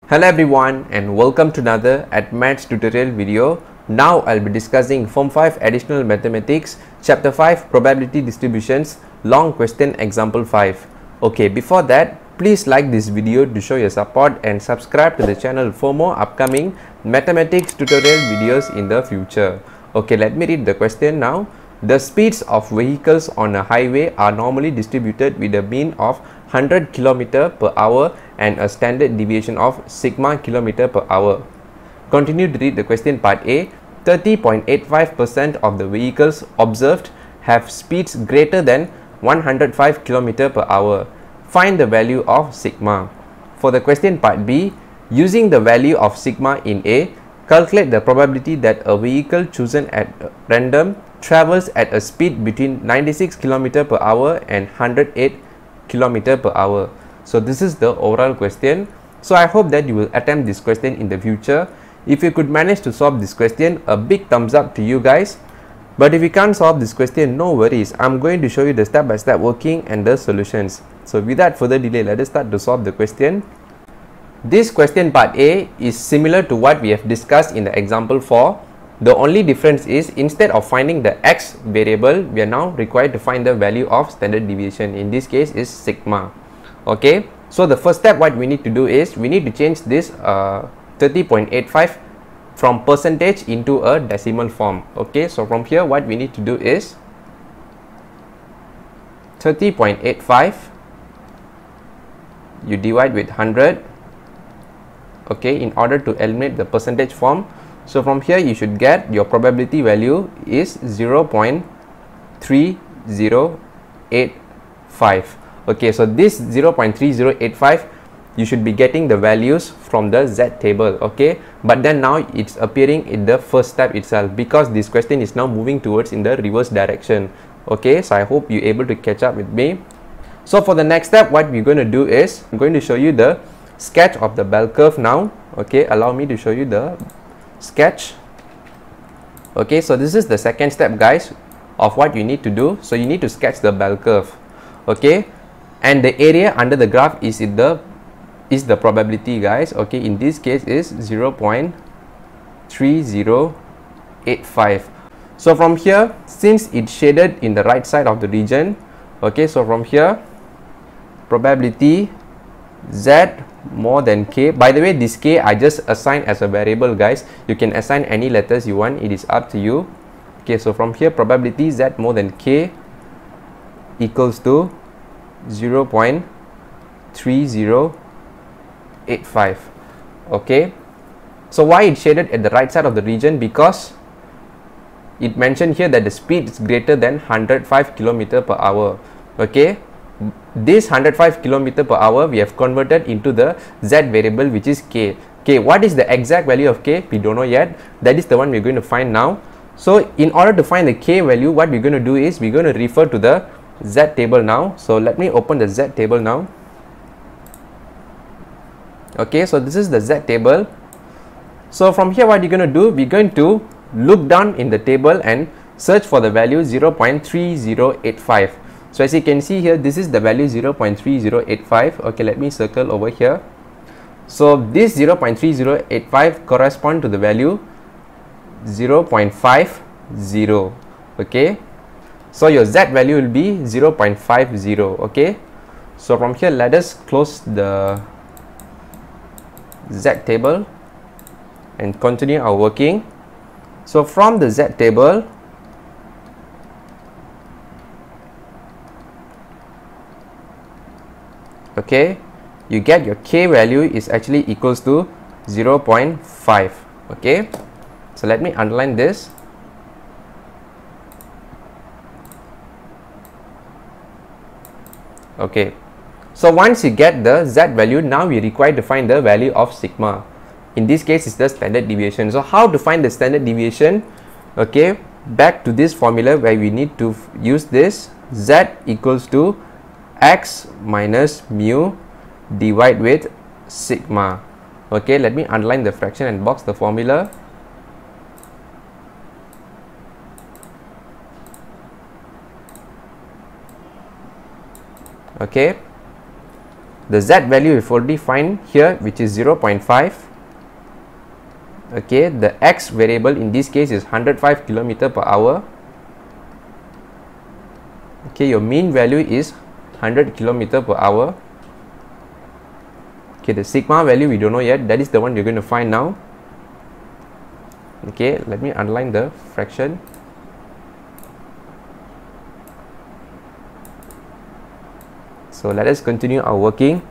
Hello everyone and welcome to another Maths tutorial video. Now I'll be discussing Form 5 Additional Mathematics Chapter 5 Probability Distributions Long Question Example 5. Okay, before that, please like this video to show your support and subscribe to the channel for more upcoming mathematics tutorial videos in the future. Okay, let me read the question now. The speeds of vehicles on a highway are normally distributed with a mean of 100 km per hour and a standard deviation of sigma km per hour. Continue to read the question part A. 30.85% of the vehicles observed have speeds greater than 105 km per hour. Find the value of sigma. For the question part B, using the value of sigma in A, calculate the probability that a vehicle chosen at random travels at a speed between 96 km per hour and 108 km per hour. So this is the overall question. So I hope that you will attempt this question in the future. If you could manage to solve this question, a big thumbs up to you guys. But if you can't solve this question, no worries. I'm going to show you the step-by-step working and the solutions. So without further delay, let us start to solve the question. This question part A is similar to what we have discussed in the example 4. The only difference is instead of finding the x variable, we are now required to find the value of standard deviation. In this case is sigma. Okay, so the first step what we need to do is we need to change this 30.85 from percentage into a decimal form. Okay, so from here what we need to do is 30.85 you divide with 100, okay, in order to eliminate the percentage form. So from here you should get your probability value is 0.3085. Okay, so this 0.3085 you should be getting the values from the Z table. Okay, but then now it's appearing in the first step itself because this question is now moving towards in the reverse direction. Okay, so I hope you're able to catch up with me. So for the next step, what we're going to do is I'm going to show you the sketch of the bell curve now. Okay, allow me to show you the sketch. Okay, so this is the second step guys of what you need to do. So you need to sketch the bell curve. Okay, and the area under the graph is the probability guys. Okay, in this case is 0.3085. so from here, since it's shaded in the right side of the region, okay, so from here probability Z more than K. By the way, this K I just assign as a variable guys. You can assign any letters you want, it is up to you. Okay, so from here probability Z more than K equals to 0.3085. okay, so why it's shaded at the right side of the region? Because it mentioned here that the speed is greater than 105 km per hour. Okay, this 105 km per hour we have converted into the Z variable, which is K. Okay, what is the exact value of K? We don't know yet. That is the one we're going to find now. So in order to find the K value, what we're going to do is we're going to refer to the Z table now. So let me open the Z table now. Okay, so this is the Z table. So from here what you're going to do, we're going to look down in the table and search for the value 0.3085. So as you can see here, this is the value 0.3085. Okay, let me circle over here. So this 0.3085 correspond to the value 0.50. Okay, so your Z value will be 0.50. Okay, so from here let us close the Z table and continue our working. So from the Z table, okay, you get your K value is actually equals to 0.5. okay, so let me underline this. Okay, so once you get the Z value, now we require to find the value of sigma. In this case is the standard deviation. So how to find the standard deviation? Okay, back to this formula where we need to use this Z equals to x minus mu divide with sigma. Okay, let me underline the fraction and box the formula. Okay, The z value we've already find here, which is 0.5. Okay, the x variable in this case is 105 km per hour. Okay, your mean value is 100 km per hour. Okay, the sigma value we don't know yet, that is the one you're going to find now. Okay, let me underline the fraction. So let us continue our working.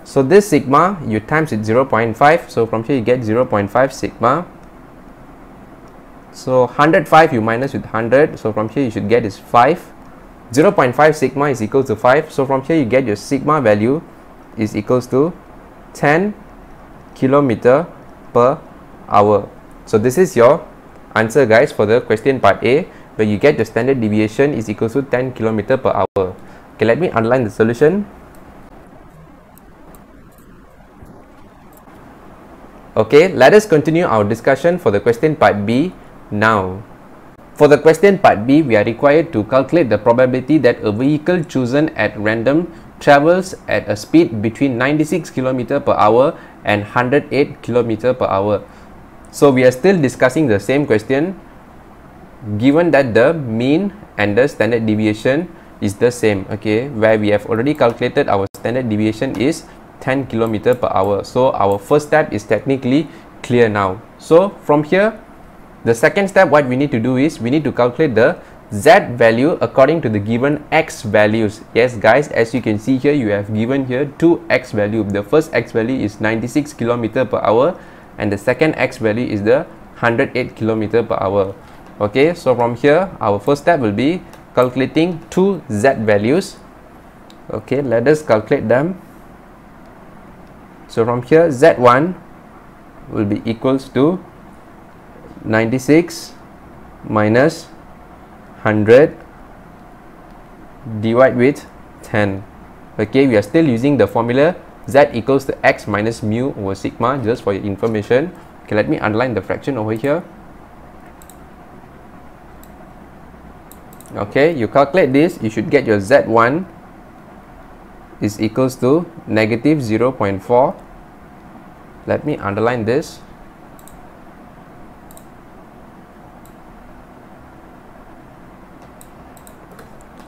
So this sigma, you times it 0.5, so from here you get 0.5 sigma. So 105 you minus with 100, so from here you should get is 5. 0.5 sigma is equal to 5, so from here you get your sigma value is equals to 10 km per hour. So this is your answer, guys, for the question part A, where you get the standard deviation is equals to 10 km per hour. Okay, let me underline the solution. Okay, let us continue our discussion for the question part B now. For the question part B, we are required to calculate the probability that a vehicle chosen at random travels at a speed between 96 km per hour and 108 km per hour. So we are still discussing the same question, given that the mean and the standard deviation is the same, okay, where we have already calculated our standard deviation is 10 km per hour. So our first step is technically clear now. So from here, the second step, what we need to do is we need to calculate the z value according to the given x values. Yes guys, as you can see here, you have given here two x value. The first x value is 96 km per hour and the second x value is the 108 km per hour. Okay, so from here our first step will be calculating two z values. Okay, let us calculate them. So from here, z1 will be equals to 96 minus 100 divided with 10. Okay, we are still using the formula z equals to x minus mu over sigma, just for your information. Okay, let me underline the fraction over here. Okay, you calculate this, you should get your z1 is equals to negative 0.4. Let me underline this.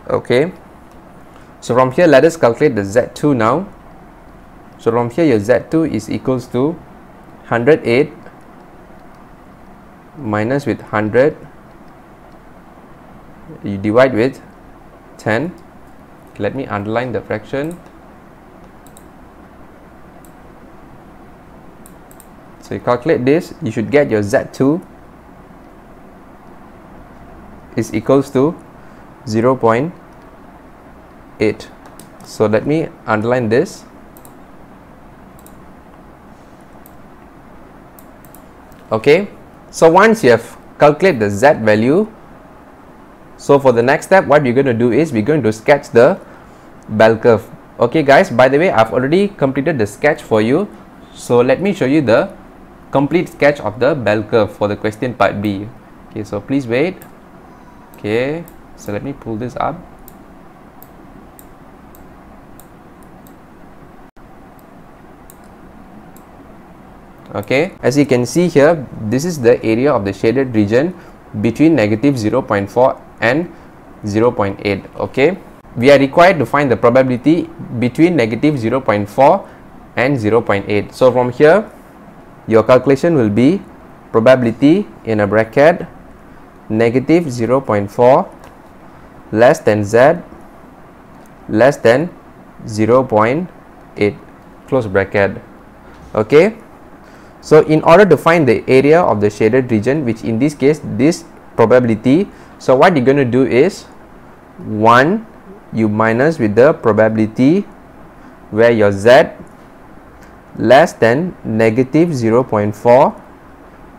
Okay, so from here let us calculate the z2 now. So from here your z2 is equals to 108 minus with 100, you divide with 10. Let me underline the fraction. So you calculate this, you should get your z2 is equals to 0.8. So let me underline this. Okay, so once you have calculated the z value, so for the next step, what we're going to do is we're going to sketch the bell curve. Okay guys, by the way, I've already completed the sketch for you. So let me show you the complete sketch of the bell curve for the question part B. Okay, so please wait. Okay, so let me pull this up. Okay, as you can see here, this is the area of the shaded region between negative 0.4 and 0.8. Okay, we are required to find the probability between negative 0.4 and 0.8. So from here, your calculation will be probability in a bracket negative 0.4 less than z less than 0.8 close bracket. Okay, so in order to find the area of the shaded region, which in this case this probability, so what you're going to do is 1 you minus with the probability where your z less than negative 0.4,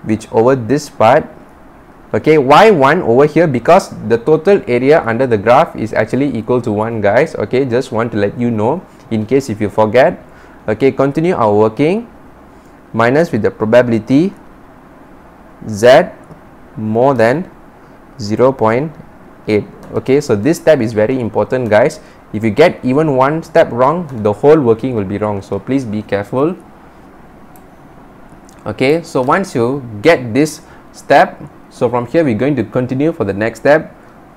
which over this part. Okay, why 1 over here? Because the total area under the graph is actually equal to 1, guys. Okay, just want to let you know in case if you forget. Okay, continue our working. Minus with the probability z more than 0.8. Okay, so this step is very important, guys. If you get even one step wrong, the whole working will be wrong. So please be careful. Okay, so once you get this step, so from here we're going to continue for the next step.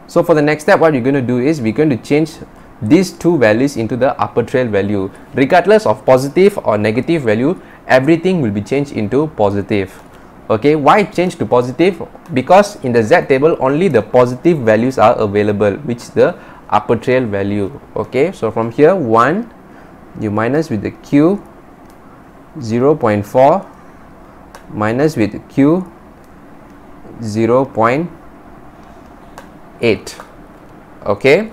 So for the next step, what you're going to do is we're going to change these two values into the upper trail value. Regardless of positive or negative value, everything will be changed into positive. Okay, why change to positive? Because in the Z table only the positive values are available, which is the upper trail value. Okay, so from here 1 you minus with the Q 0.4 minus with Q 0.8. Okay,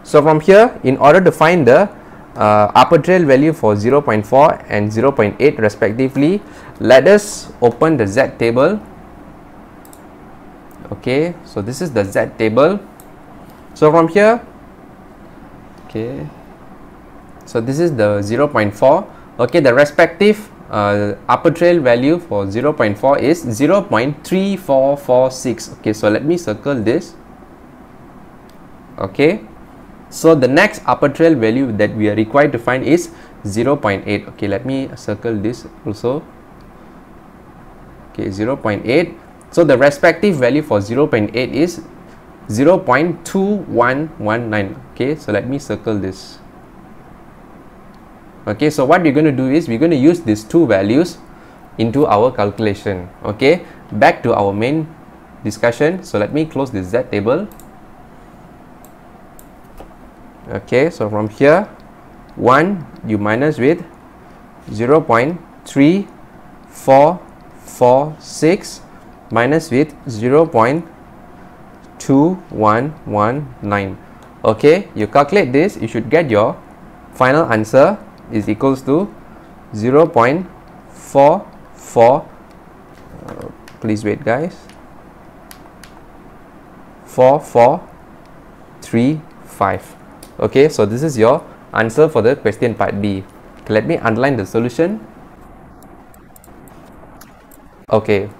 so from here, in order to find the upper trail value for 0.4 and 0.8 respectively, let us open the Z table. Okay, so this is the Z table. So from here, okay, so this is the 0.4. Okay, the respective upper trail value for 0.4 is 0.3446. okay, so let me circle this. Okay, so the next upper trail value that we are required to find is 0.8. okay, let me circle this also. Okay, 0.8. so the respective value for 0.8 is 0.2119. okay, so let me circle this. Okay, so what we're going to do is we're going to use these two values into our calculation. Okay, back to our main discussion. So let me close this Z table. Okay, so from here 1 you minus with 0.3446 minus with 0.2119. okay, you calculate this, you should get your final answer is equals to 0.44 please wait guys, 4435. okay, so this is your answer for the question part B. Okay, let me underline the solution. Okay,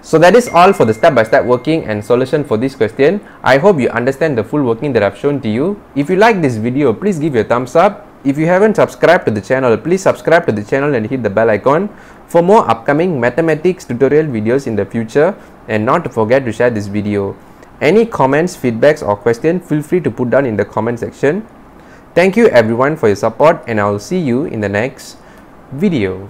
so that is all for the step-by-step working and solution for this question. I hope you understand the full working that I've shown to you. If you like this video, please give it a thumbs up. If you haven't subscribed to the channel, please subscribe to the channel and hit the bell icon for more upcoming mathematics tutorial videos in the future, and not to forget to share this video. Any comments, feedbacks or questions, feel free to put down in the comment section. Thank you everyone for your support, and I will see you in the next video.